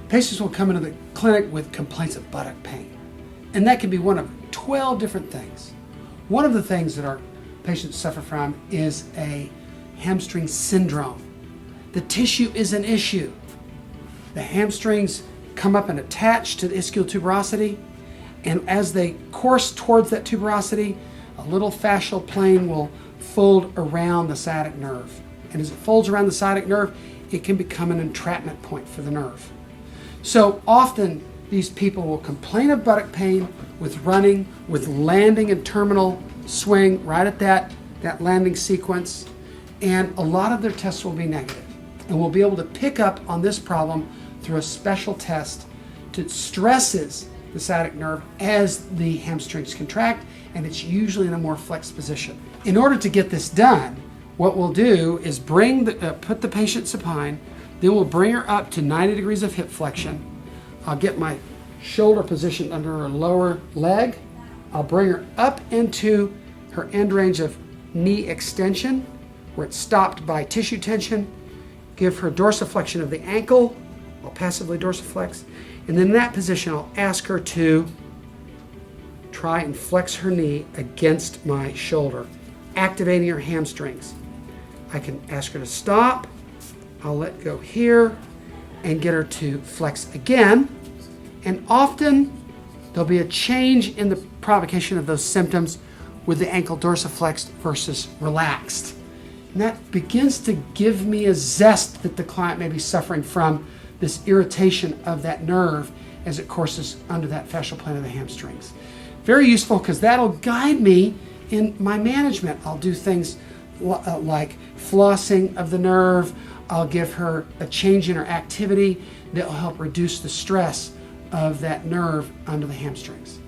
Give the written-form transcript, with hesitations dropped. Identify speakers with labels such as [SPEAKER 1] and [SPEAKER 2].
[SPEAKER 1] Patients will come into the clinic with complaints of buttock pain, and that can be one of 12 different things. One of the things that our patients suffer from is a hamstring syndrome. The tissue is an issue. The hamstrings come up and attach to the ischial tuberosity, and as they course towards that tuberosity, a little fascial plane will fold around the sciatic nerve. And as it folds around the sciatic nerve, it can become an entrapment point for the nerve. So often these people will complain of buttock pain with running, with landing and terminal swing right at that landing sequence, and a lot of their tests will be negative. And we'll be able to pick up on this problem through a special test that stresses the sciatic nerve as the hamstrings contract, and it's usually in a more flexed position. In order to get this done, what we'll do is put the patient supine, then we'll bring her up to 90 degrees of hip flexion. I'll get my shoulder positioned under her lower leg. I'll bring her up into her end range of knee extension, where it's stopped by tissue tension. Give her dorsiflexion of the ankle. I'll passively dorsiflex. And then in that position, I'll ask her to try and flex her knee against my shoulder, activating her hamstrings. I can ask her to stop. I'll let go here and get her to flex again. And often there'll be a change in the provocation of those symptoms with the ankle dorsiflexed versus relaxed. And that begins to give me a zest that the client may be suffering from this irritation of that nerve as it courses under that fascial plane of the hamstrings. Very useful because that'll guide me in my management. I'll do things like flossing of the nerve. I'll give her a change in her activity that will help reduce the stress of that nerve under the hamstrings.